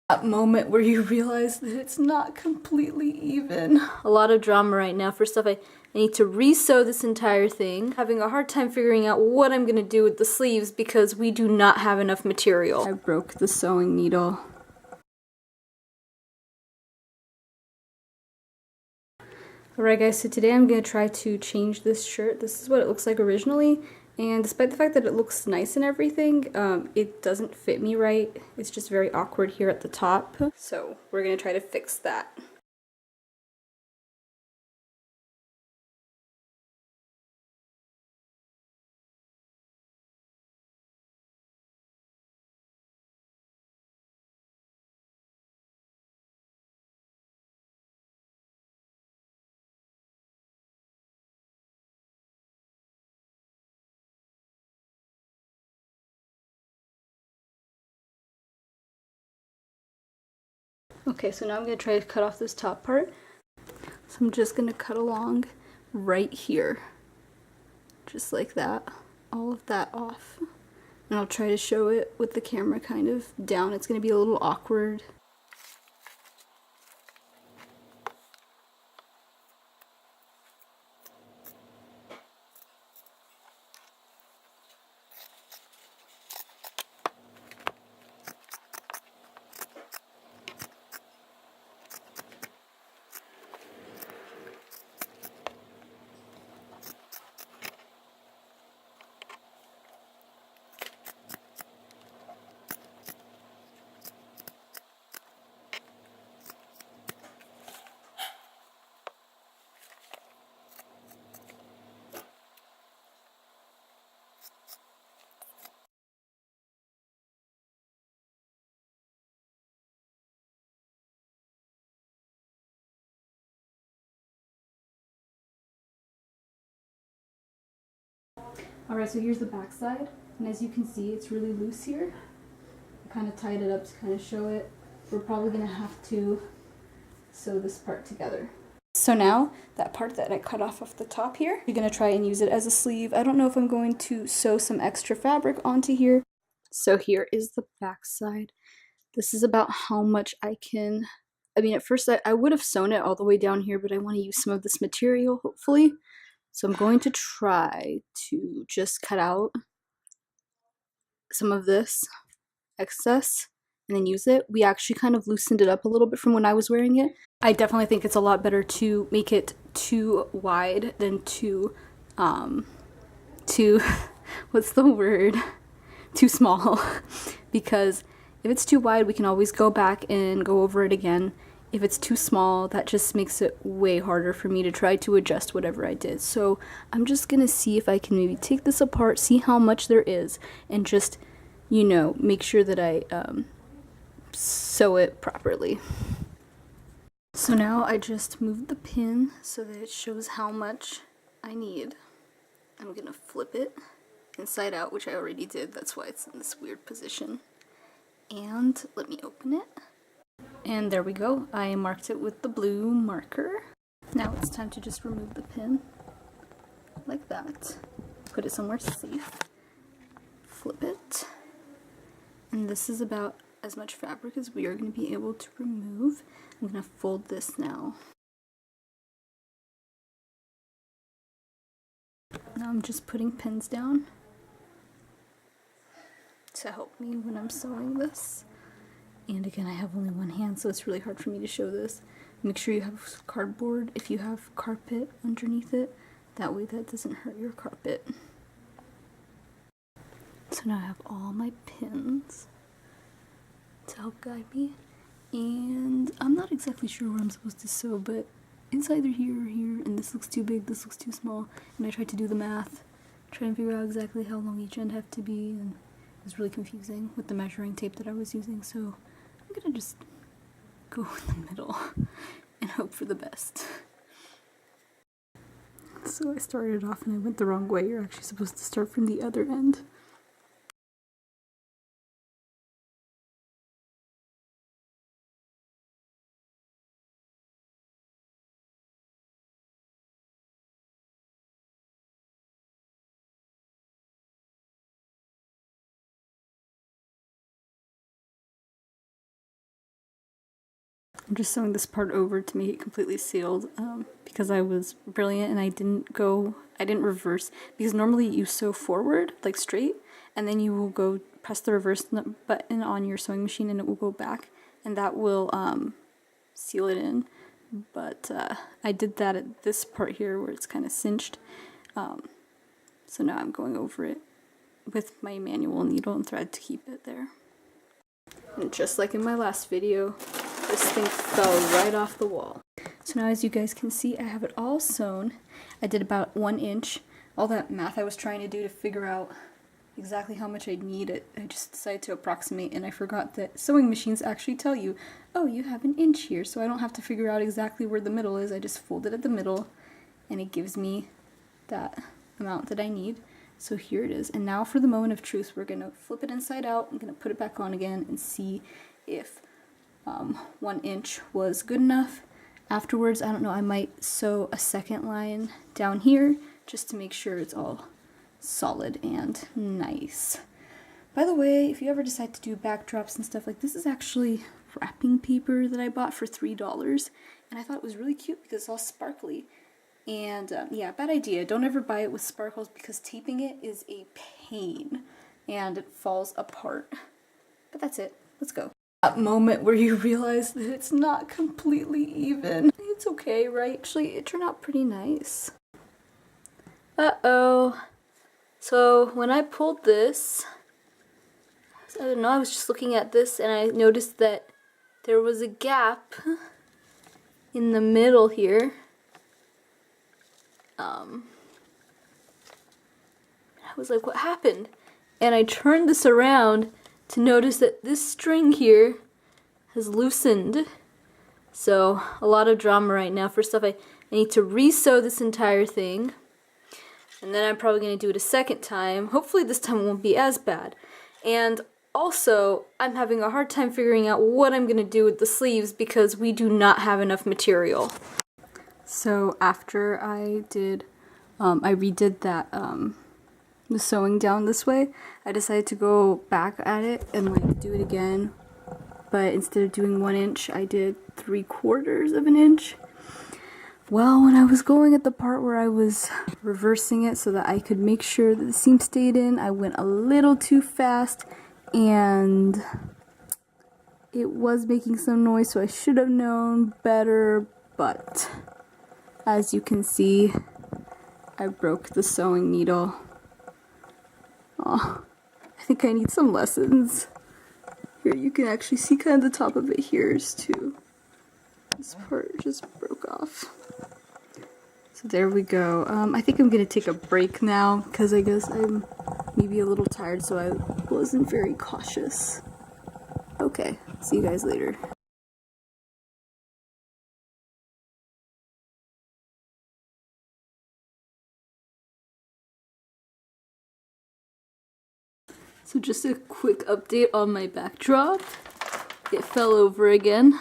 That moment where you realize that it's not completely even. A lot of drama right now. First off, I need to re-sew this entire thing. Having a hard time figuring out what I'm gonna do with the sleeves because we do not have enough material. I broke the sewing needle. Alright guys, so today I'm going to try to change this shirt. This is what it looks like originally, and despite the fact that it looks nice and everything, it doesn't fit me right. It's just very awkward here at the top. So we're going to try to fix that. Okay, so now I'm going to try to cut off this top part. So I'm just going to cut along right here. Just like that. All of that off. And I'll try to show it with the camera kind of down. It's going to be a little awkward. Alright, so here's the back side, and as you can see, it's really loose here. I kind of tied it up to kind of show it. We're probably going to have to sew this part together. So now, that part that I cut off the top here, you're going to try and use it as a sleeve. I don't know if I'm going to sew some extra fabric onto here. So here is the back side. This is about how much I can... I mean, at first I would have sewn it all the way down here, but I want to use some of this material, hopefully. So I'm going to try to just cut out some of this excess and then use it. We actually kind of loosened it up a little bit from when I was wearing it. I definitely think it's a lot better to make it too wide than too what's the word? Too small. Because if it's too wide, we can always go back and go over it again. If it's too small, that just makes it way harder for me to try to adjust whatever I did. So I'm just gonna see if I can maybe take this apart, see how much there is, and just, you know, make sure that I sew it properly. So now I just moved the pin so that it shows how much I need. I'm gonna flip it inside out, which I already did. That's why it's in this weird position. And let me open it. And there we go. I marked it with the blue marker. Now it's time to just remove the pin. Like that. Put it somewhere safe. Flip it. And this is about as much fabric as we are going to be able to remove. I'm going to fold this now. Now I'm just putting pins down to help me when I'm sewing this. And again, I have only one hand, so it's really hard for me to show this. Make sure you have cardboard if you have carpet underneath it. That way that doesn't hurt your carpet. So now I have all my pins to help guide me. And I'm not exactly sure where I'm supposed to sew, but it's either here or here, and this looks too big, this looks too small. And I tried to do the math, try and figure out exactly how long each end have to be, and it was really confusing with the measuring tape that I was using, so I'm gonna just go in the middle and hope for the best. So I started off and I went the wrong way. You're actually supposed to start from the other end. I'm just sewing this part over to make it completely sealed because I was brilliant and I didn't reverse, because normally you sew forward, like straight, and then you will go press the reverse button on your sewing machine and it will go back, and that will seal it in. But I did that at this part here where it's kind of cinched. So now I'm going over it with my manual needle and thread to keep it there. And just like in my last video, this thing fell right off the wall. So now as you guys can see, I have it all sewn. I did about 1 inch. All that math I was trying to do to figure out exactly how much I'd need, I just decided to approximate, and I forgot that sewing machines actually tell you, oh, you have 1 inch here, so I don't have to figure out exactly where the middle is. I just fold it at the middle and it gives me that amount that I need. So here it is. And now for the moment of truth, we're going to flip it inside out. I'm going to put it back on again and see if 1 inch was good enough. Afterwards, I don't know, I might sew a second line down here just to make sure it's all solid and nice. By the way, if you ever decide to do backdrops and stuff, like, this is actually wrapping paper that I bought for $3, and I thought it was really cute because it's all sparkly. And yeah, bad idea. Don't ever buy it with sparkles because taping it is a pain and it falls apart. But that's it. Let's go. That moment where you realize that it's not completely even. It's okay, right? Actually, it turned out pretty nice. Uh-oh. So when I pulled this, I don't know, I was just looking at this and I noticed that there was a gap in the middle here. I was like, what happened? And I turned this around to notice that this string here has loosened. So a lot of drama right now. First off, I need to re-sew this entire thing. And then I'm probably going to do it a second time. Hopefully this time it won't be as bad. And also, I'm having a hard time figuring out what I'm going to do with the sleeves because we do not have enough material. So after I did, I redid that, the sewing down this way, I decided to go back at it and like do it again. But instead of doing 1 inch, I did 3/4 of an inch. Well, when I was going at the part where I was reversing it so that I could make sure that the seam stayed in, I went a little too fast and it was making some noise, so I should have known better, but as you can see, I broke the sewing needle. Oh, I think I need some lessons. Here you can actually see kind of the top of it here is too. This part just broke off. So there we go. I think I'm gonna take a break now because I guess I'm maybe a little tired, so I wasn't very cautious. Okay, see you guys later. So just a quick update on my backdrop. It fell over again.